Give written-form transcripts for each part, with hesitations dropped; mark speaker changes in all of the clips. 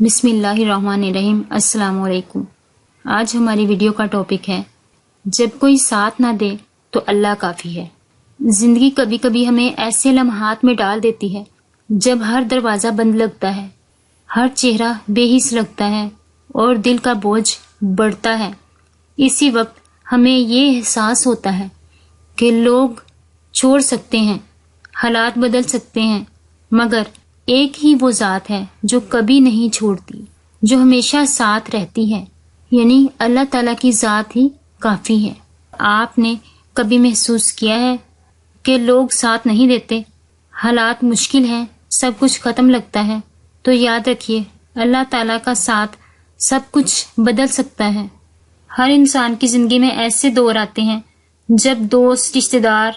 Speaker 1: بسم اللہ الرحمن الرحیم۔ السلام علیکم۔ آج ہماری ویڈیو کا ٹاپک ہے جب کوئی ساتھ نہ دے تو اللہ کافی ہے۔ زندگی کبھی کبھی ہمیں ایسے لمحات میں ڈال دیتی ہے جب ہر دروازہ بند لگتا ہے، ہر چہرہ بے حس لگتا ہے اور دل کا بوجھ بڑھتا ہے۔ اسی وقت ہمیں یہ احساس ہوتا ہے کہ لوگ چھوڑ سکتے ہیں، حالات بدل سکتے ہیں، مگر ایک ہی وہ ذات ہے جو کبھی نہیں چھوڑتی، جو ہمیشہ ساتھ رہتی ہے، یعنی اللہ تعالیٰ کی ذات ہی کافی ہے۔ آپ نے کبھی محسوس کیا ہے کہ لوگ ساتھ نہیں دیتے، حالات مشکل ہیں، سب کچھ ختم لگتا ہے، تو یاد رکھیے اللہ تعالیٰ کا ساتھ سب کچھ بدل سکتا ہے۔ ہر انسان کی زندگی میں ایسے دور آتے ہیں جب دوست، رشتہ دار،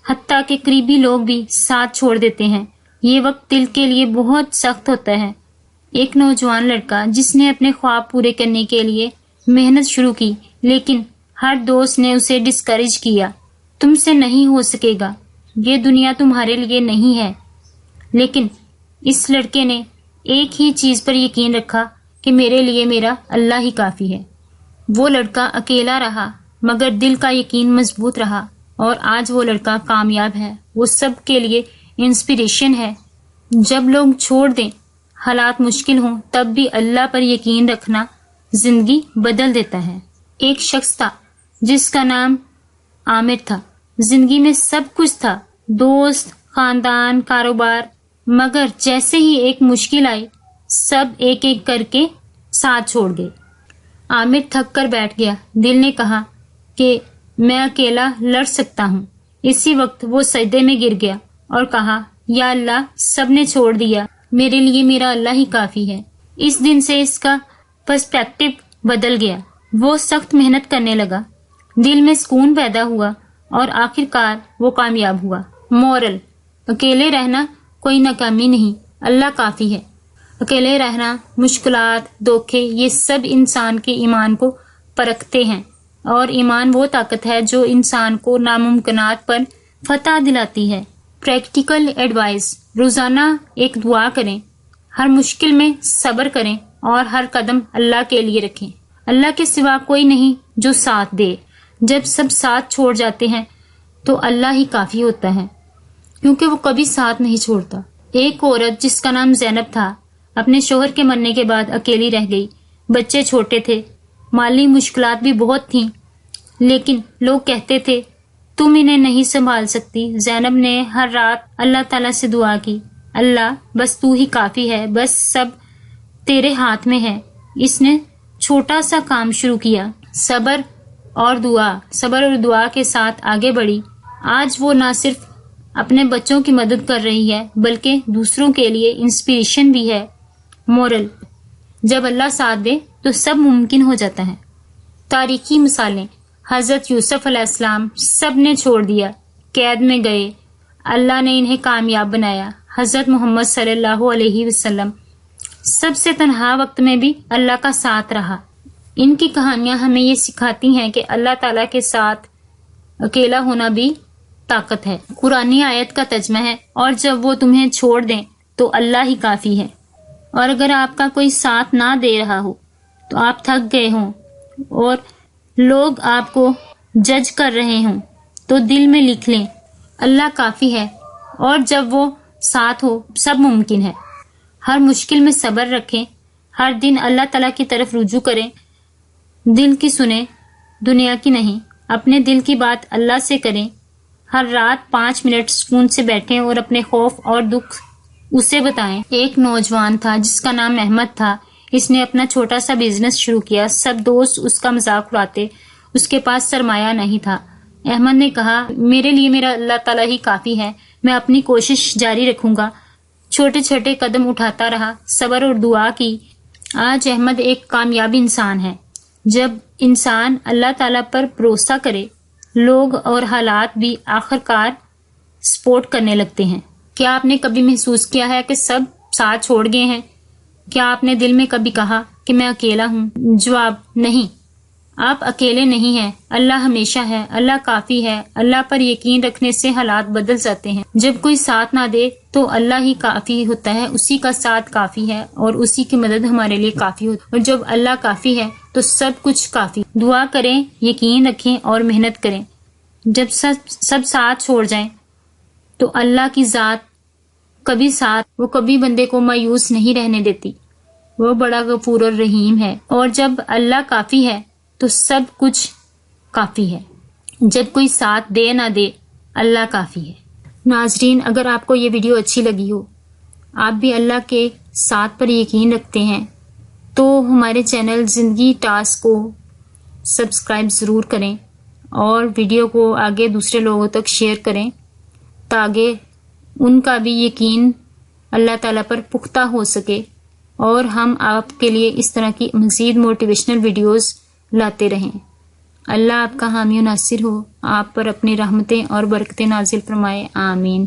Speaker 1: حتیٰ کہ قریبی لوگ بھی ساتھ چھوڑ دیتے ہیں۔ یہ وقت دل کے لیے بہت سخت ہوتا ہے۔ ایک نوجوان لڑکا جس نے اپنے خواب پورے کرنے کے لیے محنت شروع کی، لیکن ہر دوست نے اسے ڈسکریج کیا۔ تم سے نہیں ہو سکے گا، یہ دنیا تمہارے لیے نہیں ہے۔ لیکن اس لڑکے نے ایک ہی چیز پر یقین رکھا کہ میرے لیے میرا اللہ ہی کافی ہے۔ وہ لڑکا اکیلا رہا مگر دل کا یقین مضبوط رہا، اور آج وہ لڑکا کامیاب ہے۔ وہ سب کے لیے انسپریشن ہے۔ جب لوگ چھوڑ دیں، حالات مشکل ہوں، تب بھی اللہ پر یقین رکھنا زندگی بدل دیتا ہے۔ ایک شخص تھا جس کا نام عامر تھا۔ زندگی میں سب کچھ تھا، دوست، خاندان، کاروبار، مگر جیسے ہی ایک مشکل آئی، سب ایک ایک کر کے ساتھ چھوڑ گئے۔ عامر تھک کر بیٹھ گیا۔ دل نے کہا کہ میں اکیلا لڑ سکتا ہوں۔ اسی وقت وہ سجدے میں گر گیا اور کہا، یا اللہ، سب نے چھوڑ دیا، میرے لیے میرا اللہ ہی کافی ہے۔ اس دن سے اس کا پرسپیکٹو بدل گیا۔ وہ سخت محنت کرنے لگا، دل میں سکون پیدا ہوا اور آخر کار وہ کامیاب ہوا۔ مورل: اکیلے رہنا کوئی ناکامی نہیں، اللہ کافی ہے۔ اکیلے رہنا، مشکلات، دھوکے، یہ سب انسان کے ایمان کو پرکھتے ہیں، اور ایمان وہ طاقت ہے جو انسان کو ناممکنات پر فتح دلاتی ہے۔ پریکٹیکل ایڈوائز: روزانہ ایک دعا کریں، ہر مشکل میں صبر کریں اور ہر قدم اللہ کے لیے رکھیں۔ اللہ کے سوا کوئی نہیں جو ساتھ دے۔ جب سب ساتھ چھوڑ جاتے ہیں تو اللہ ہی کافی ہوتا ہے، کیونکہ وہ کبھی ساتھ نہیں چھوڑتا۔ ایک عورت جس کا نام زینب تھا، اپنے شوہر کے مرنے کے بعد اکیلی رہ گئی۔ بچے چھوٹے تھے، مالی مشکلات بھی بہت تھیں، لیکن لوگ کہتے تھے تم انہیں نہیں سنبھال سکتی۔ زینب نے ہر رات اللہ تعالیٰ سے دعا کی، اللہ بس تو ہی کافی ہے، بس سب تیرے ہاتھ میں ہے۔ اس نے چھوٹا سا کام شروع کیا، صبر اور دعا کے ساتھ آگے بڑھی۔ آج وہ نہ صرف اپنے بچوں کی مدد کر رہی ہے بلکہ دوسروں کے لیے انسپریشن بھی ہے۔ مورل: جب اللہ ساتھ دے تو سب ممکن ہو جاتا ہے۔ تاریخی مثالیں: حضرت یوسف علیہ السلام، سب نے چھوڑ دیا، قید میں گئے، اللہ نے انہیں کامیاب بنایا۔ حضرت محمد صلی اللہ علیہ وسلم، سب سے تنہا وقت میں بھی اللہ کا ساتھ رہا۔ ان کی کہانیاں ہمیں یہ سکھاتی ہیں کہ اللہ تعالیٰ کے ساتھ اکیلا ہونا بھی طاقت ہے۔ قرآنی آیت کا ترجمہ ہے، اور جب وہ تمہیں چھوڑ دیں تو اللہ ہی کافی ہے۔ اور اگر آپ کا کوئی ساتھ نہ دے رہا ہو تو آپ تھک گئے ہوں اور لوگ آپ کو جج کر رہے ہوں، تو دل میں لکھ لیں، اللہ کافی ہے، اور جب وہ ساتھ ہو سب ممکن ہے۔ ہر مشکل میں صبر رکھیں، ہر دن اللہ تعالیٰ کی طرف رجوع کریں، دل کی سنیں، دنیا کی نہیں۔ اپنے دل کی بات اللہ سے کریں، ہر رات 5 منٹ سکون سے بیٹھیں اور اپنے خوف اور دکھ اسے بتائیں۔ ایک نوجوان تھا جس کا نام احمد تھا۔ اس نے اپنا چھوٹا سا بزنس شروع کیا، سب دوست اس کا مذاق اڑاتے، اس کے پاس سرمایہ نہیں تھا۔ احمد نے کہا، میرے لیے میرا اللہ تعالیٰ ہی کافی ہے، میں اپنی کوشش جاری رکھوں گا۔ چھوٹے چھوٹے قدم اٹھاتا رہا، صبر اور دعا کی۔ آج احمد ایک کامیاب انسان ہے۔ جب انسان اللہ تعالیٰ پر بھروسہ کرے، لوگ اور حالات بھی آخر کار سپورٹ کرنے لگتے ہیں۔ کیا آپ نے کبھی محسوس کیا ہے کہ سب ساتھ چھوڑ گئے ہیں؟ کیا آپ نے دل میں کبھی کہا کہ میں اکیلا ہوں؟ جواب: نہیں۔ آپ اکیلے نہیں ہیں، اللہ ہمیشہ ہے، اللہ کافی ہے۔ اللہ پر یقین رکھنے سے حالات بدل جاتے ہیں۔ جب کوئی ساتھ نہ دے تو اللہ ہی کافی ہوتا ہے، اسی کا ساتھ کافی ہے اور اسی کی مدد ہمارے لیے کافی ہوتی ہے، اور جب اللہ کافی ہے تو سب کچھ کافی۔ دعا کریں، یقین رکھیں اور محنت کریں۔ جب سب ساتھ چھوڑ جائیں تو اللہ کی ذات وہ کبھی بندے کو مایوس نہیں رہنے دیتی، وہ بڑا غفور اور رحیم ہے، اور جب اللہ کافی ہے تو سب کچھ کافی ہے۔ جب کوئی ساتھ دے نہ دے، اللہ کافی ہے۔ ناظرین، اگر آپ کو یہ ویڈیو اچھی لگی ہو، آپ بھی اللہ کے ساتھ پر یقین رکھتے ہیں، تو ہمارے چینل زندگی ٹاسک کو سبسکرائب ضرور کریں اور ویڈیو کو آگے دوسرے لوگوں تک شیئر کریں تاکہ ان کا بھی یقین اللہ تعالیٰ پر پختہ ہو سکے اور ہم آپ کے لیے اس طرح کی مزید موٹیویشنل ویڈیوز لاتے رہیں۔ اللہ آپ کا حامی و ناصر ہو، آپ پر اپنی رحمتیں اور برکتیں نازل فرمائے، آمین۔